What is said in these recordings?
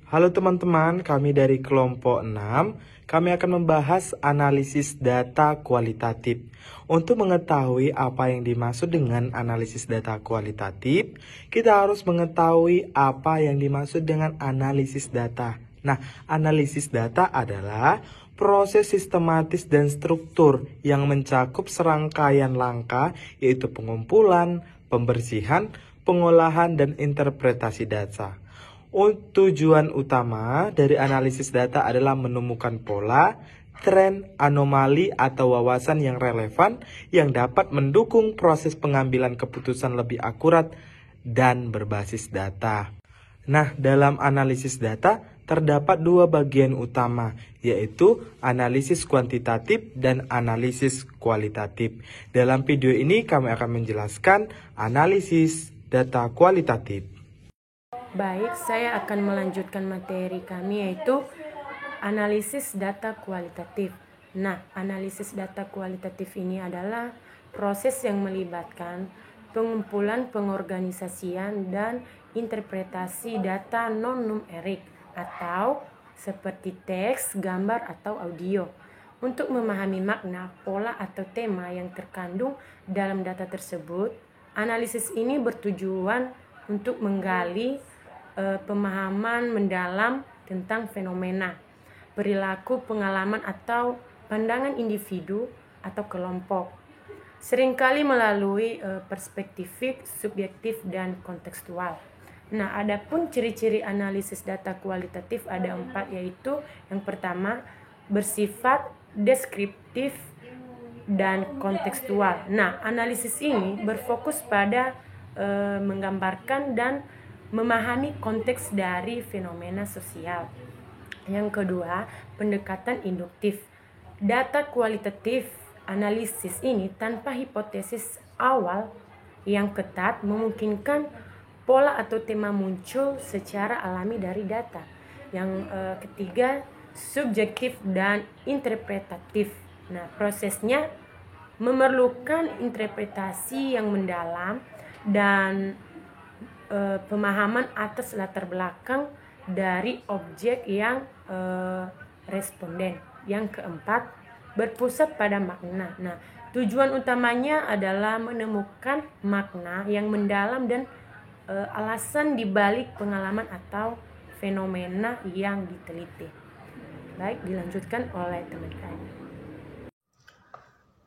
Halo teman-teman, kami dari kelompok 6. Kami akan membahas analisis data kualitatif. Untuk mengetahui apa yang dimaksud dengan analisis data kualitatif, kita harus mengetahui apa yang dimaksud dengan analisis data. Nah, analisis data adalah proses sistematis dan struktur yang mencakup serangkaian langkah, yaitu pengumpulan, pembersihan, pengolahan, dan interpretasi data. Tujuan utama dari analisis data adalah menemukan pola, tren, anomali, atau wawasan yang relevan yang dapat mendukung proses pengambilan keputusan lebih akurat dan berbasis data. Nah, dalam analisis data terdapat dua bagian utama, yaitu analisis kuantitatif dan analisis kualitatif. Dalam video ini kami akan menjelaskan analisis data kualitatif. Baik, saya akan melanjutkan materi kami yaitu analisis data kualitatif. Nah, analisis data kualitatif ini adalah proses yang melibatkan pengumpulan, pengorganisasian, dan interpretasi data non-numerik atau seperti teks, gambar, atau audio untuk memahami makna, pola, atau tema yang terkandung dalam data tersebut. Analisis ini bertujuan untuk menggali pemahaman mendalam tentang fenomena, perilaku, pengalaman, atau pandangan individu atau kelompok, seringkali melalui perspektif subjektif dan kontekstual. Nah, adapun ciri-ciri analisis data kualitatif ada 4, yaitu yang pertama bersifat deskriptif dan kontekstual. Nah, analisis ini berfokus pada menggambarkan dan memahami konteks dari fenomena sosial. Yang kedua, pendekatan induktif. Data kualitatif analisis ini tanpa hipotesis awal yang ketat memungkinkan pola atau tema muncul secara alami dari data. Yang ketiga, subjektif dan interpretatif. Nah, prosesnya memerlukan interpretasi yang mendalam dan pemahaman atas latar belakang dari objek yang responden. Yang keempat, berpusat pada makna. Nah, tujuan utamanya adalah menemukan makna yang mendalam dan alasan dibalik pengalaman atau fenomena yang diteliti. Baik, dilanjutkan oleh teman kami.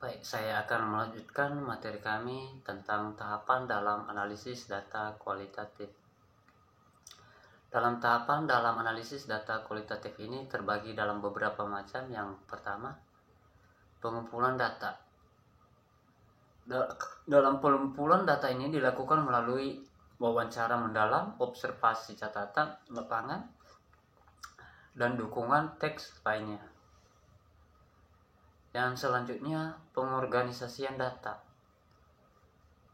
Baik, saya akan melanjutkan materi kami tentang tahapan dalam analisis data kualitatif. Dalam tahapan dalam analisis data kualitatif ini terbagi dalam beberapa macam. Yang pertama, pengumpulan data. Dalam pengumpulan data ini dilakukan melalui wawancara mendalam, observasi catatan lapangan, dan dukungan teks lainnya. Yang selanjutnya, pengorganisasian data.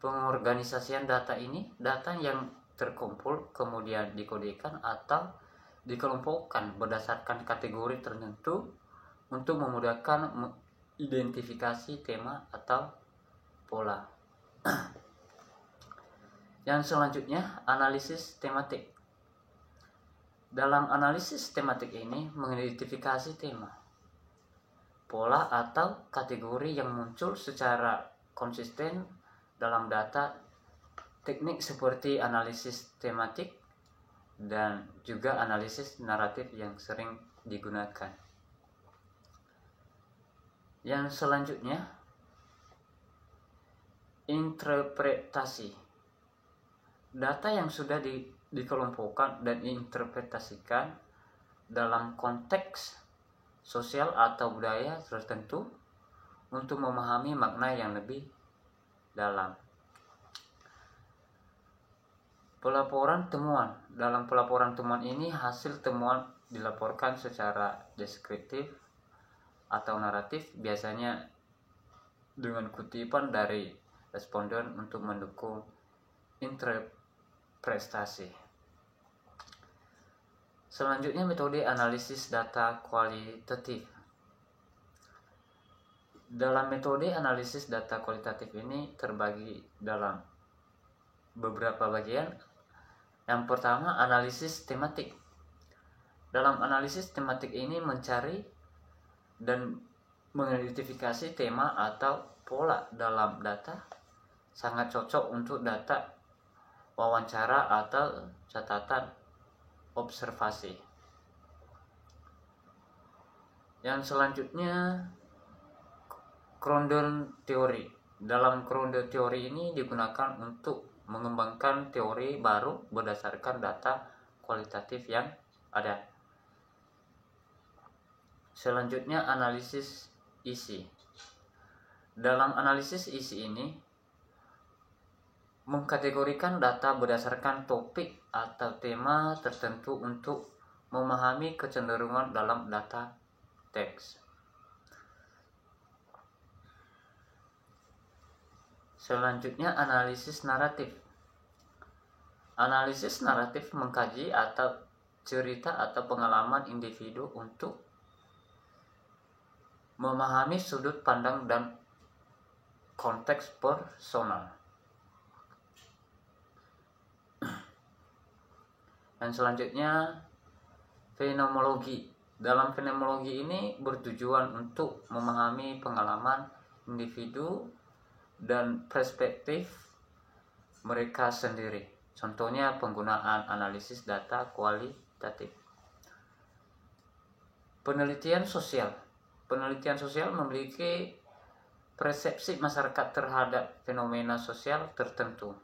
Pengorganisasian data ini data yang terkumpul kemudian dikodekan atau dikelompokkan berdasarkan kategori tertentu untuk memudahkan identifikasi tema atau pola. Yang selanjutnya, analisis tematik. Dalam analisis tematik ini mengidentifikasi tema, pola atau kategori yang muncul secara konsisten dalam data. Teknik seperti analisis tematik dan juga analisis naratif yang sering digunakan. Yang selanjutnya, interpretasi. Data yang sudah dikelompokkan dan diinterpretasikan dalam konteks sosial atau budaya tertentu untuk memahami makna yang lebih dalam. Pelaporan temuan. Dalam pelaporan temuan ini hasil temuan dilaporkan secara deskriptif atau naratif, biasanya dengan kutipan dari responden untuk mendukung interpretasi. Selanjutnya, metode analisis data kualitatif. Dalam metode analisis data kualitatif ini terbagi dalam beberapa bagian. Yang pertama, analisis tematik. Dalam analisis tematik ini mencari dan mengidentifikasi tema atau pola dalam data sangat cocok untuk data wawancara atau catatan observasi. Yang selanjutnya, Crondon teori. Dalam Crondon teori ini digunakan untuk mengembangkan teori baru berdasarkan data kualitatif yang ada. Selanjutnya, analisis isi. Dalam analisis isi ini mengkategorikan data berdasarkan topik atau tema tertentu untuk memahami kecenderungan dalam data teks. Selanjutnya, analisis naratif. Analisis naratif mengkaji atau cerita atau pengalaman individu untuk memahami sudut pandang dan konteks personal. Dan selanjutnya, fenomenologi. Dalam fenomenologi ini bertujuan untuk memahami pengalaman individu dan perspektif mereka sendiri. Contohnya penggunaan analisis data kualitatif. Penelitian sosial. Penelitian sosial memiliki persepsi masyarakat terhadap fenomena sosial tertentu.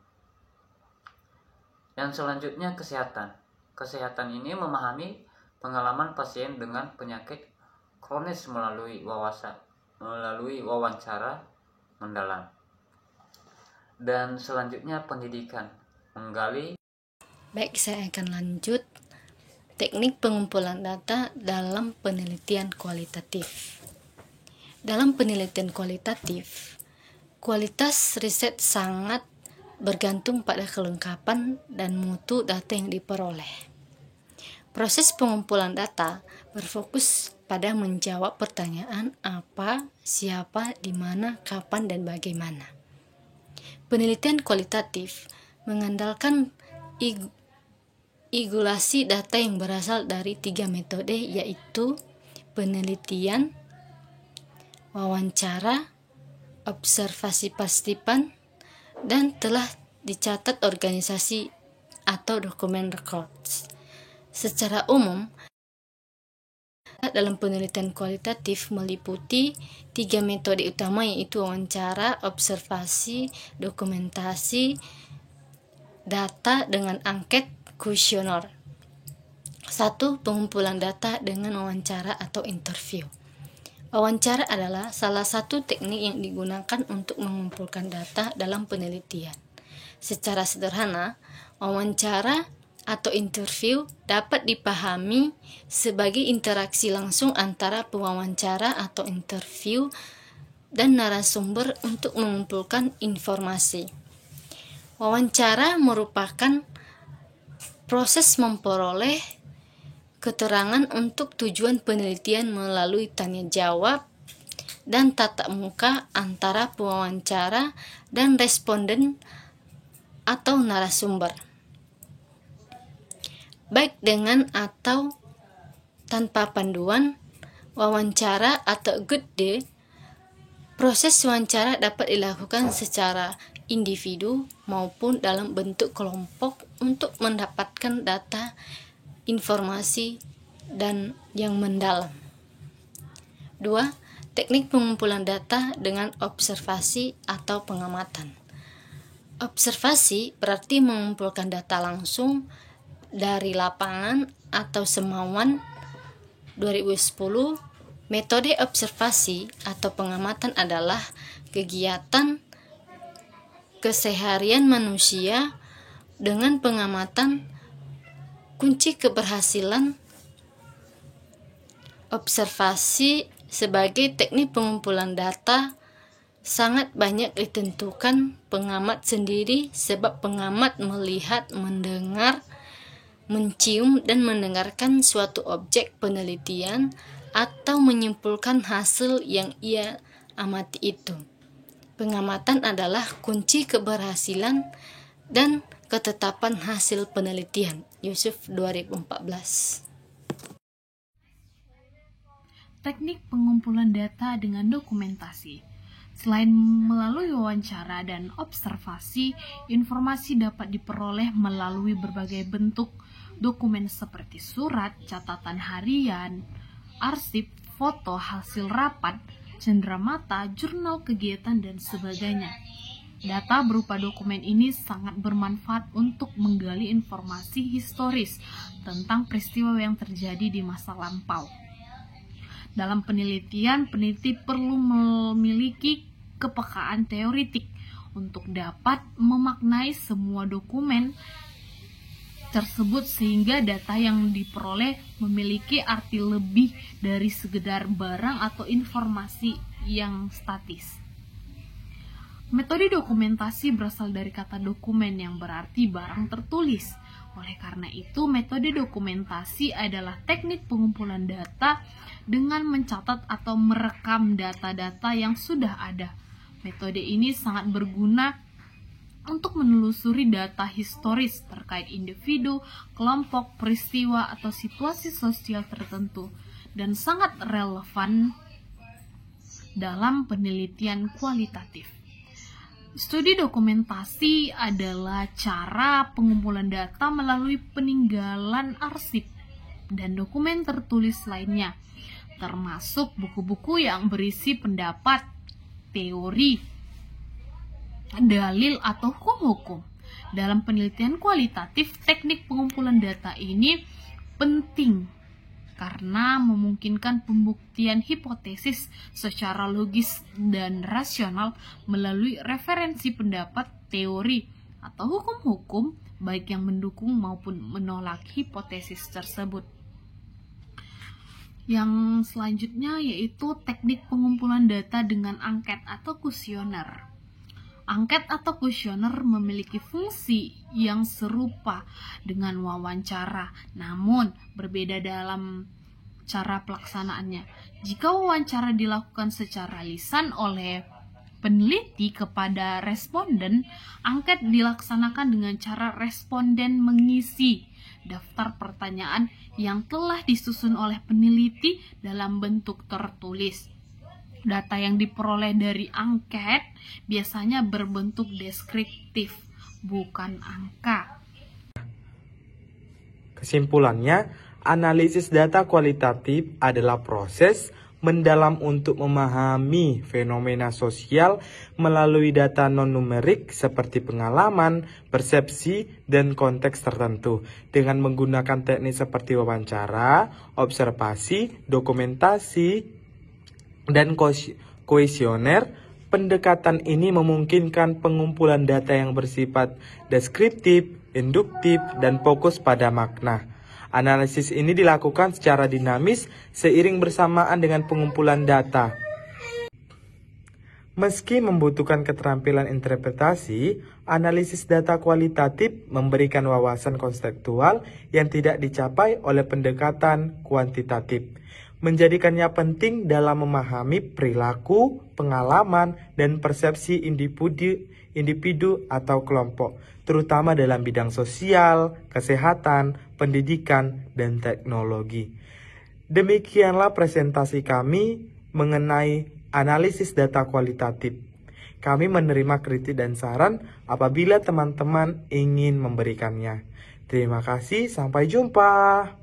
Yang selanjutnya, kesehatan. Kesehatan ini memahami pengalaman pasien dengan penyakit kronis melalui wawancara mendalam. Dan selanjutnya, pendidikan. Menggali. Baik, saya akan lanjut teknik pengumpulan data dalam penelitian kualitatif. Dalam penelitian kualitatif, kualitas riset sangat bergantung pada kelengkapan dan mutu data yang diperoleh. Proses pengumpulan data berfokus pada menjawab pertanyaan apa, siapa, di mana, kapan, dan bagaimana. Penelitian kualitatif mengandalkan igulasi data yang berasal dari 3 metode, yaitu penelitian, wawancara, observasi partisipan, dan telah dicatat organisasi atau dokumen records. Secara umum, dalam penelitian kualitatif meliputi 3 metode utama, yaitu wawancara, observasi, dokumentasi data dengan angket kuesioner. 1. Pengumpulan data dengan wawancara atau interview. Wawancara adalah salah satu teknik yang digunakan untuk mengumpulkan data dalam penelitian. Secara sederhana, wawancara atau interview dapat dipahami sebagai interaksi langsung antara pewawancara atau interview dan narasumber untuk mengumpulkan informasi. Wawancara merupakan proses memperoleh keterangan untuk tujuan penelitian melalui tanya jawab dan tatap muka antara pewawancara dan responden atau narasumber. Baik dengan atau tanpa panduan wawancara atau GUD, proses wawancara dapat dilakukan secara individu maupun dalam bentuk kelompok untuk mendapatkan data, informasi, dan yang mendalam. 2. Teknik pengumpulan data dengan observasi atau pengamatan. Observasi berarti mengumpulkan data langsung dari lapangan atau semauan. 2010, metode observasi atau pengamatan adalah kegiatan keseharian manusia dengan pengamatan. Kunci keberhasilan observasi sebagai teknik pengumpulan data sangat banyak ditentukan pengamat sendiri, sebab pengamat melihat, mendengar, mencium, dan mendengarkan suatu objek penelitian atau menyimpulkan hasil yang ia amati itu. Pengamatan adalah kunci keberhasilan dan ketetapan hasil penelitian. Yusuf 2014. teknik pengumpulan data dengan dokumentasi. Selain melalui wawancara dan observasi, informasi dapat diperoleh melalui berbagai bentuk dokumen seperti surat, catatan harian, arsip, foto, hasil rapat, cenderamata, jurnal kegiatan, dan sebagainya. Data berupa dokumen ini sangat bermanfaat untuk menggali informasi historis tentang peristiwa yang terjadi di masa lampau. Dalam penelitian, peneliti perlu memiliki kepekaan teoritik untuk dapat memaknai semua dokumen tersebut sehingga data yang diperoleh memiliki arti lebih dari sekedar barang atau informasi yang statis. Metode dokumentasi berasal dari kata dokumen yang berarti barang tertulis. Oleh karena itu, metode dokumentasi adalah teknik pengumpulan data dengan mencatat atau merekam data-data yang sudah ada. Metode ini sangat berguna untuk menelusuri data historis terkait individu, kelompok, peristiwa, atau situasi sosial tertentu, dan sangat relevan dalam penelitian kualitatif. Studi dokumentasi adalah cara pengumpulan data melalui peninggalan arsip dan dokumen tertulis lainnya, termasuk buku-buku yang berisi pendapat, teori, dalil, atau hukum-hukum. Dalam penelitian kualitatif, teknik pengumpulan data ini penting karena memungkinkan pembuktian hipotesis secara logis dan rasional melalui referensi pendapat, teori, atau hukum-hukum, baik yang mendukung maupun menolak hipotesis tersebut. Yang selanjutnya yaitu teknik pengumpulan data dengan angket atau kuesioner. Angket atau kuesioner memiliki fungsi yang serupa dengan wawancara, namun berbeda dalam cara pelaksanaannya. Jika wawancara dilakukan secara lisan oleh peneliti kepada responden, angket dilaksanakan dengan cara responden mengisi daftar pertanyaan yang telah disusun oleh peneliti dalam bentuk tertulis. Data yang diperoleh dari angket biasanya berbentuk deskriptif, bukan angka. Kesimpulannya, analisis data kualitatif adalah proses mendalam untuk memahami fenomena sosial melalui data non-numerik seperti pengalaman, persepsi, dan konteks tertentu dengan menggunakan teknik seperti wawancara, observasi, dokumentasi, dan kuesioner. Pendekatan ini memungkinkan pengumpulan data yang bersifat deskriptif, induktif, dan fokus pada makna. Analisis ini dilakukan secara dinamis seiring bersamaan dengan pengumpulan data. Meski membutuhkan keterampilan interpretasi, analisis data kualitatif memberikan wawasan konseptual yang tidak dicapai oleh pendekatan kuantitatif, menjadikannya penting dalam memahami perilaku, pengalaman, dan persepsi individu atau kelompok, terutama dalam bidang sosial, kesehatan, pendidikan, dan teknologi. Demikianlah presentasi kami mengenai analisis data kualitatif. Kami menerima kritik dan saran apabila teman-teman ingin memberikannya. Terima kasih, sampai jumpa.